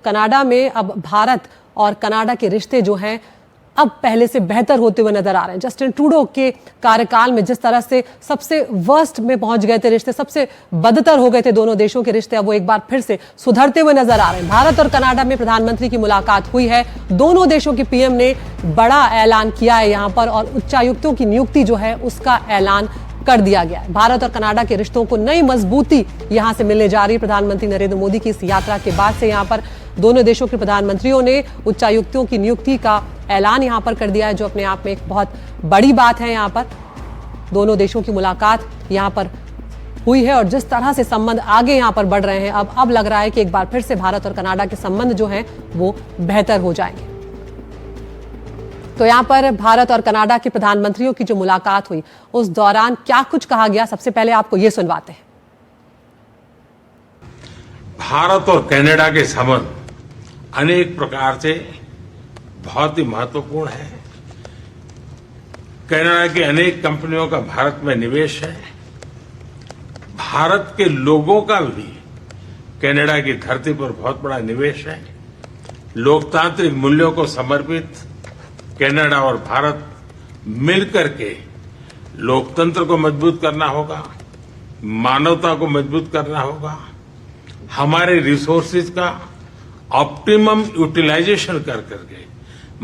Canada में अब भारत और कनाडा के रिश्ते जो हैं अब पहले से बेहतर होते हुए नजर आ रहे हैं। जस्टिन ट्रूडो के कार्यकाल में जिस तरह से सबसे वर्स्ट में पहुंच गए थे रिश्ते, सबसे बदतर हो गए थे दोनों देशों के रिश्ते, अब वो एक बार फिर से सुधरते हुए नजर आ रहे हैं। भारत और कनाडा में प्रधानमंत्री की मुलाकात हुई है। दोनों देशों के पीएम ने बड़ा ऐलान किया है यहां पर, और उच्चायुक्तों की नियुक्ति जो है उसका ऐलान कर दिया गया है। भारत और कनाडा के रिश्तों को नई मजबूती यहां से मिलने जा रही है। प्रधानमंत्री नरेंद्र मोदी की इस यात्रा के बाद से यहां पर दोनों देशों के प्रधानमंत्रियों ने उच्चायुक्तों की नियुक्ति का ऐलान यहां पर कर दिया है, जो अपने आप में एक बहुत बड़ी बात है। यहां पर दोनों देशों की मुलाकात यहां पर हुई है और जिस तरह से संबंध आगे यहां पर बढ़ रहे हैं, अब लग रहा है कि एक बार फिर से भारत और कनाडा के संबंध जो हैं वो बेहतर हो जाएंगे। तो यहां पर भारत और कनाडा के प्रधानमंत्रियों की जो मुलाकात हुई उस दौरान क्या कुछ कहा गया, सबसे पहले आपको ये सुनवाते हैं। भारत और कनाडा के संबंध अनेक प्रकार से बहुत ही महत्वपूर्ण है। कनाडा की अनेक कंपनियों का भारत में निवेश है। भारत के लोगों का भी कनाडा की धरती पर बहुत बड़ा निवेश है। लोकतांत्रिक मूल्यों को समर्पित कनाडा और भारत मिलकर के लोकतंत्र को मजबूत करना होगा, मानवता को मजबूत करना होगा, हमारे रिसोर्सेज का ऑप्टिमम यूटिलाइजेशन कर करके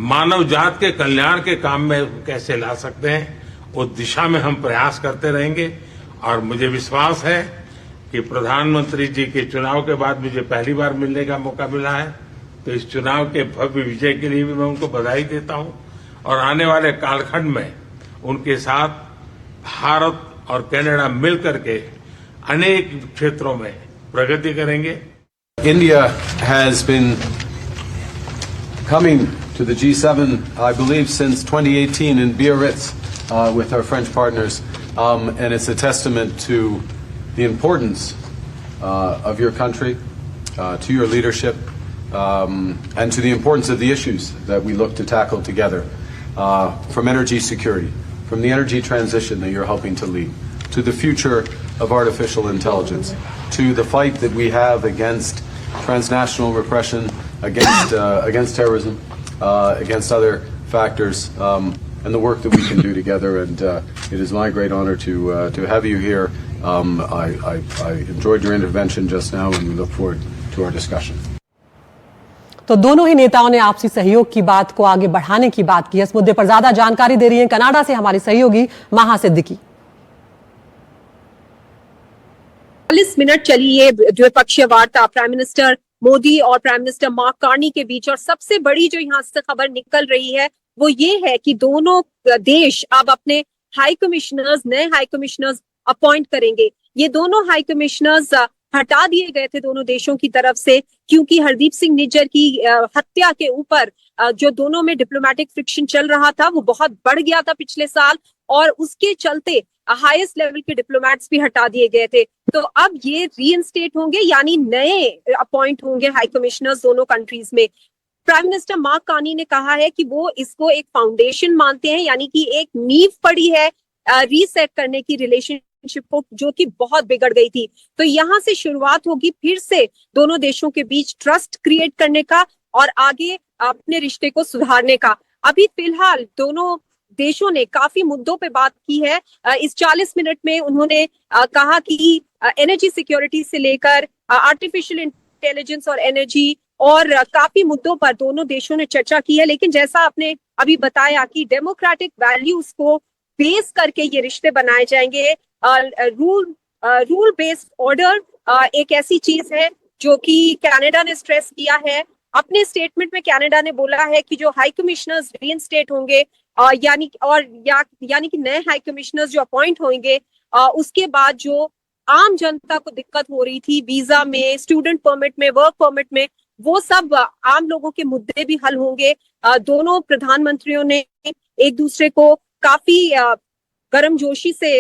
मानव जात के कल्याण के काम में कैसे ला सकते हैं, उस दिशा में हम प्रयास करते रहेंगे। और मुझे विश्वास है कि प्रधानमंत्री जी के चुनाव के बाद मुझे पहली बार मिलने का मौका मिला है, तो इस चुनाव के भव्य विजय के लिए भी मैं उनको बधाई देता हूं और आने वाले कालखंड में उनके साथ भारत और कनाडा मिलकर के अनेक क्षेत्रों में प्रगति करेंगे। India has been coming to the G7, I believe, since 2018 in Biarritz with our French partners, and it's a testament to the importance of your country, to your leadership, and to the importance of the issues that we look to tackle together, from energy security, from the energy transition that you're helping to lead, to the future of artificial intelligence, to the fight that we have against transnational repression, against terrorism, against other factors, and the work that we can do together. And it is my great honor to have you here. I enjoyed your intervention just now, and we look forward to our discussion. तो दोनों ही नेताओं ने आपसी सहयोग की बात को आगे बढ़ाने की बात की। इस मुद्दे पर ज्यादा जानकारी दे रही हैं कनाडा से हमारी सहयोगी महा सिद्दीकी। 40 मिनट चली ये द्विपक्षीय वार्ता प्राइम मिनिस्टर मोदी और प्राइम मिनिस्टर मार्क कार्नी के बीच, और सबसे बड़ी जो यहाँ से खबर निकल रही है वो ये है कि दोनों देश अब अपने हाई कमिश्नर्स, नए हाई कमिश्नर्स अपॉइंट करेंगे। ये दोनों हाई कमिश्नर्स हटा दिए गए थे दोनों देशों की तरफ से, क्योंकि हरदीप सिंह निज्जर की हत्या के ऊपर जो दोनों में डिप्लोमेटिक फ्रिक्शन चल रहा था वो बहुत बढ़ गया था पिछले साल, और उसके चलते हाईएस्ट लेवल के डिप्लोमेट्स भी हटा दिए गए थे। तो अब ये रीइंस्टेट होंगे, यानी नए अपॉइंट होंगे हाई कमिश्नर्स दोनों कंट्रीज में। प्राइम मिनिस्टर मार्क कार्नी ने कहा है कि वो इसको एक फाउंडेशन मानते हैं, यानी कि एक नींव पड़ी है रीसेट करने की रिलेशनशिप को, जो कि बहुत बिगड़ गई थी। तो यहाँ से शुरुआत होगी फिर से दोनों देशों के बीच ट्रस्ट क्रिएट करने का और आगे अपने रिश्ते को सुधारने का। अभी फिलहाल दोनों देशों ने काफी मुद्दों पे बात की है। इस 40 मिनट में उन्होंने कहा कि एनर्जी सिक्योरिटी से लेकर आर्टिफिशियल इंटेलिजेंस और एनर्जी और काफी मुद्दों पर दोनों देशों ने चर्चा की है। लेकिन जैसा आपने अभी बताया कि डेमोक्रेटिक वैल्यूज को बेस करके ये रिश्ते बनाए जाएंगे। रूल बेस्ड ऑर्डर एक ऐसी चीज है जो कि कनाडा ने स्ट्रेस किया है। अपने स्टेटमेंट में कनाडा ने बोला है कि जो हाई कमिश्नर्स रीइंस्टेट होंगे यानी कि नए हाई कमिश्नर्स जो अपॉइंट होंगे, उसके बाद जो आम जनता को दिक्कत हो रही थी वीजा में, स्टूडेंट परमिट में, वर्क परमिट में, वो सब आम लोगों के मुद्दे भी हल होंगे। दोनों प्रधानमंत्रियों ने एक दूसरे को काफी गर्मजोशी से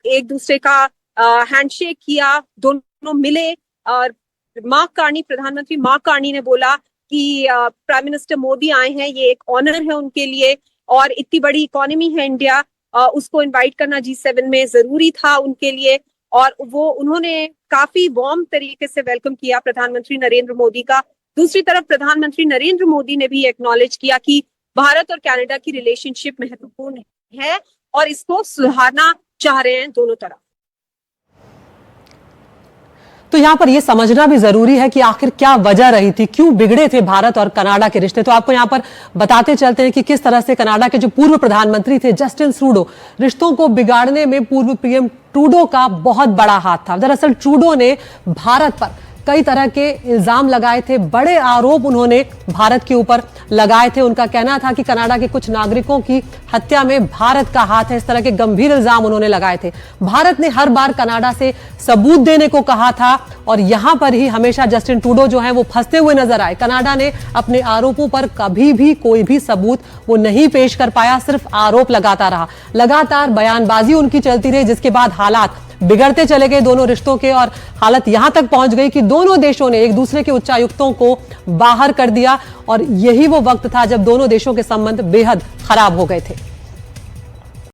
एक दूसरे का हैंडशेक किया, दोनों मिले। और प्रधानमंत्री मार्क कार्नी ने बोला कि प्राइम मिनिस्टर मोदी आए हैं, ये एक ऑनर है उनके लिए, और इतनी बड़ी इकोनॉमी है इंडिया, उसको इनवाइट करना G7 में जरूरी था उनके लिए। और वो उन्होंने काफी वार्म तरीके से वेलकम किया प्रधानमंत्री नरेंद्र मोदी का। दूसरी तरफ प्रधानमंत्री नरेंद्र मोदी ने भी एक्नॉलेज किया कि भारत और कनाडा की रिलेशनशिप महत्वपूर्ण है और इसको सुधारना चाह रहे हैं दोनों तरफ। तो यहां पर यह समझना भी जरूरी है कि आखिर क्या वजह रही थी, क्यों बिगड़े थे भारत और कनाडा के रिश्ते। तो आपको यहां पर बताते चलते हैं कि किस तरह से कनाडा के जो पूर्व प्रधानमंत्री थे जस्टिन ट्रूडो, रिश्तों को बिगाड़ने में पूर्व पीएम ट्रूडो का बहुत बड़ा हाथ था। दरअसल ट्रूडो ने भारत पर कई तरह के इल्जाम लगाए थे, बड़े आरोप उन्होंने भारत के ऊपर लगाए थे। उनका कहना था कि कनाडा के कुछ नागरिकों की हत्या में भारत का हाथ है। इस तरह के गंभीर इल्जाम उन्होंने लगाए थे। भारत ने हर बार कनाडा से सबूत देने को कहा था और यहां पर ही हमेशा जस्टिन ट्रूडो जो है वो फंसते हुए नजर आए। कनाडा ने अपने आरोपों पर कभी भी कोई भी सबूत वो नहीं पेश कर पाया, सिर्फ आरोप लगाता रहा। लगातार बयानबाजी उनकी चलती रही, जिसके बाद हालात बिगड़ते चले गए दोनों रिश्तों के और हालत यहां तक पहुंच गई कि दोनों देशों ने एक दूसरे के उच्चायुक्तों को बाहर कर दिया और यही वो वक्त था जब दोनों देशों के संबंध बेहद खराब हो गए थे।